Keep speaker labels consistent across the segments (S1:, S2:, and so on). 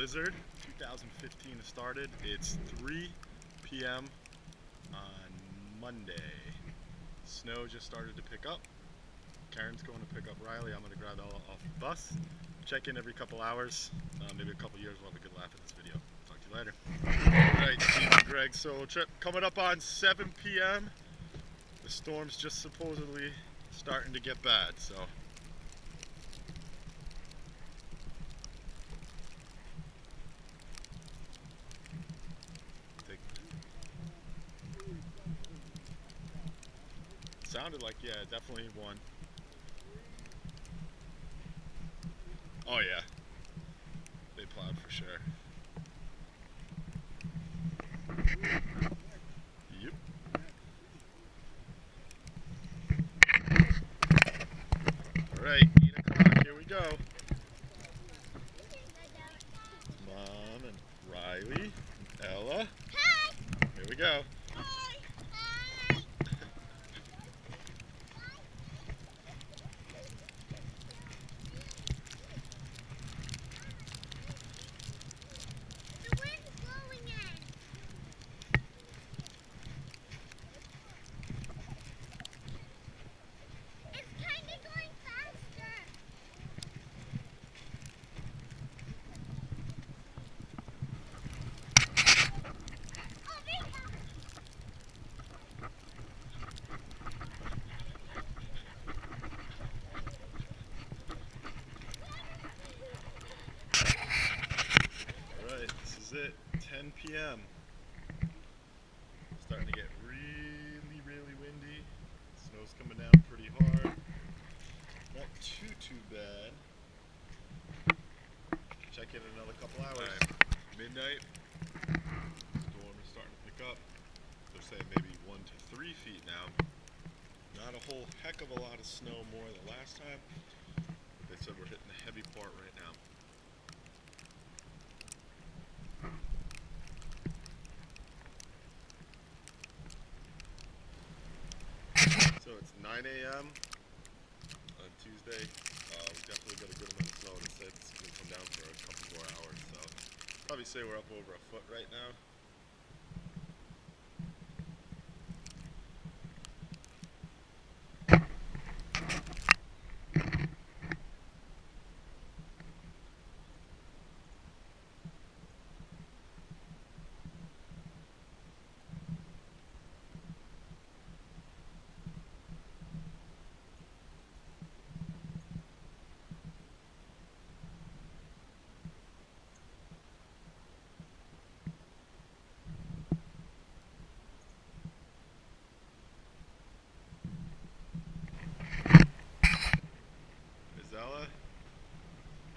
S1: blizzard. 2015 has started. It's 3 p.m. on Monday. Snow just started to pick up. Karen's going to pick up Riley. I'm going to grab Ella off the bus. Check in every couple hours. Maybe a couple years. We'll have a good laugh at this video. Talk to you later. Alright, Steve and Greg solo trip coming up on 7 p.m. The storm's just supposedly starting to get bad, so. Sounded like, yeah, definitely one. Oh yeah, they plowed for sure. Yep. All right, 8 o'clock, here we go. Mom and Riley, and Ella. Hi. Here we go. It 10 p.m. Starting to get really windy. Snow's coming down pretty hard. Not too bad. Check in another couple hours. Midnight. Storm is starting to pick up. They're saying maybe 1 to 3 feet now. Not a whole heck of a lot of snow more than last time. But they said we're hitting the heavy part right now. So it's 9 a.m. on Tuesday. We definitely got a good amount of snow, and it said it's going to come down for a couple more hours. So probably say we're up over a foot right now.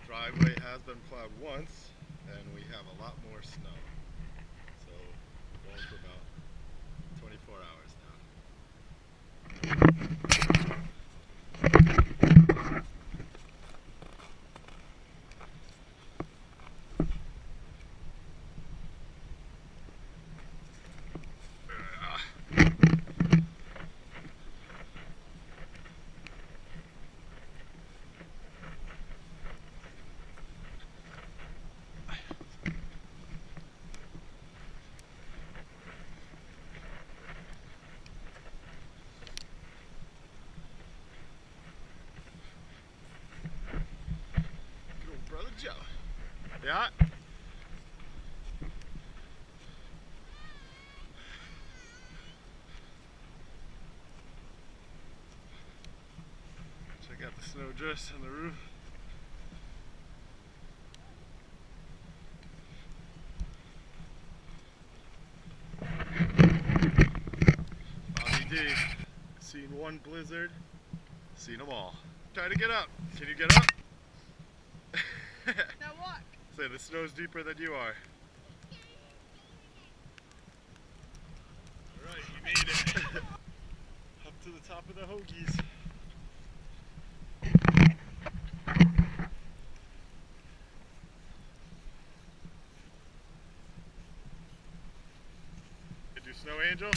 S1: Driveway has been plowed once, and we have a lot more snow. So we're going for about 24 hours now. Joe. Yeah. Check out the snow drifts on the roof. Bobby D. Seen one blizzard, seen them all. Try to get up. Can you get up?
S2: Now walk.
S1: Say the snow's deeper than you are. Alright, you made it. Up to the top of the hoagies. You do Snow Angel?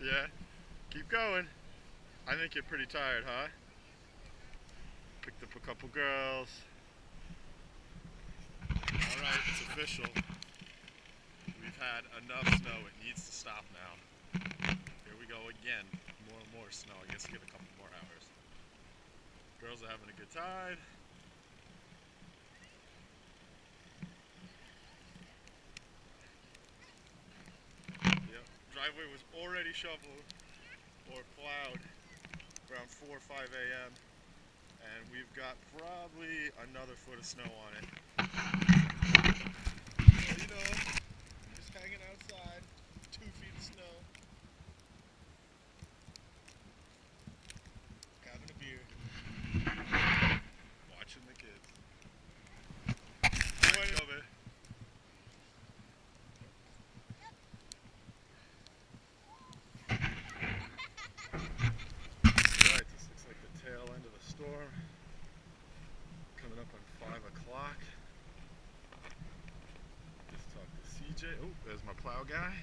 S1: Yeah. Keep going. I think you're pretty tired, huh? Picked up a couple girls. All Alright, it's official. We've had enough snow. It needs to stop now. Here we go again. More and more snow. I guess give it a couple more hours. Girls are having a good time. Yep, driveway was already shoveled or plowed around 4 or 5 a.m. and we've got probably another foot of snow on it. So, you know, just hanging outside, 2 feet of snow, having a beer, watching the kids. Let's go, man. Alright, this looks like the tail end of the storm. Coming up on 5 o'clock. Just talked to CJ. Oh, there's my plow guy.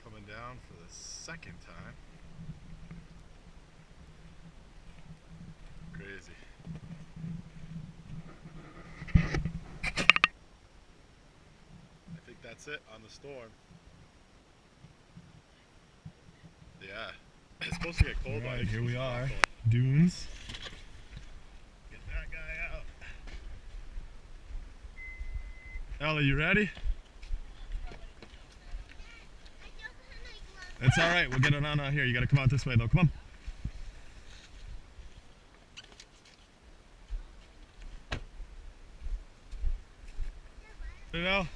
S1: Coming down for the second time. Crazy. I think that's it on the storm. Yeah. It's supposed to get cold.
S2: Alright, here we are. Dunes.
S1: Get that guy out.
S2: Ella, you ready? It's alright, we'll get it on out here. You gotta come out this way though. Come on. You know?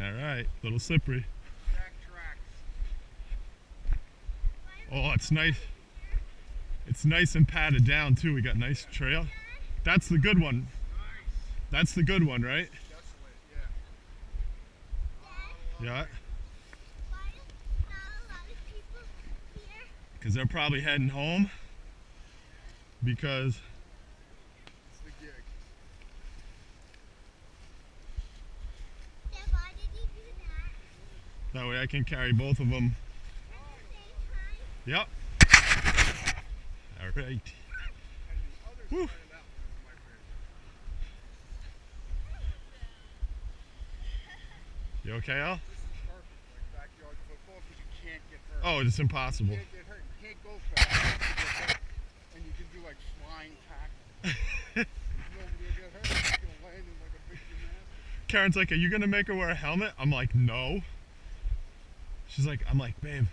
S2: Alright, a little slippery. Oh, it's nice. It's nice and padded down too. We got nice trail. That's the good one. That's the good one, right? Yeah. Because they're probably heading home. Because
S1: It's the gig.
S3: Why did you do that?
S2: that way I can carry both of them. Yep. All right. Woo. You okay, Al?
S4: This is perfect, like backyard football, because you can't get hurt.
S2: Oh, it's impossible.
S4: You can't get hurt. You can't go fast. You get hurt. And you can do like flying tackles. Nobody will get hurt. You can land in like a big gymnastic.
S2: Karen's like, "Are you gonna make her wear a helmet?" I'm like, "No." She's like, "I'm like, babe,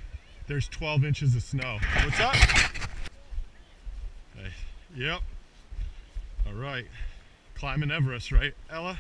S2: there's 12 inches of snow." What's up? Hey. Yep. All right. Climbing Everest, right, Ella?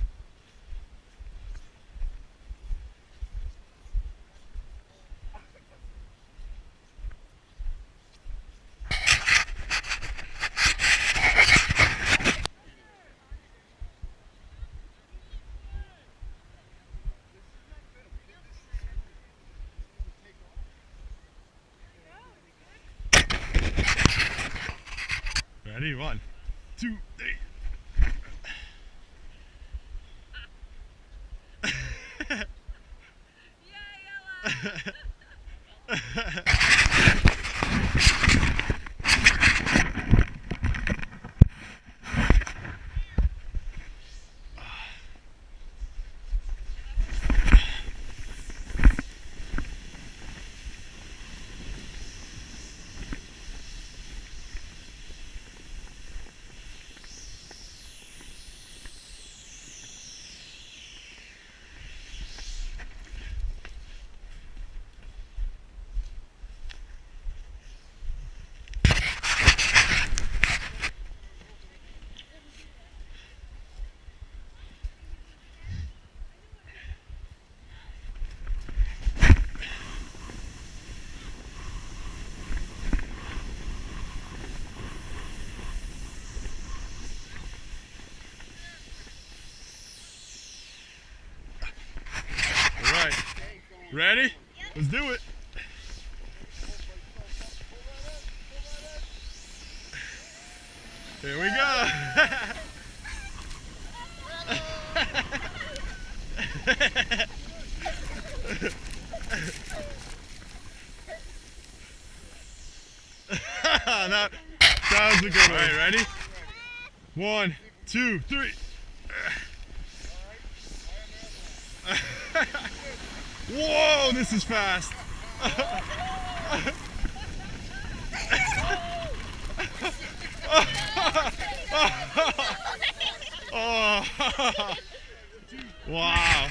S2: Ready? 1, 2, 3. Ready? Let's do it. Here we go. That was a good one. All right, ready? 1, 2, 3. Whoa, this is fast. Oh. Wow.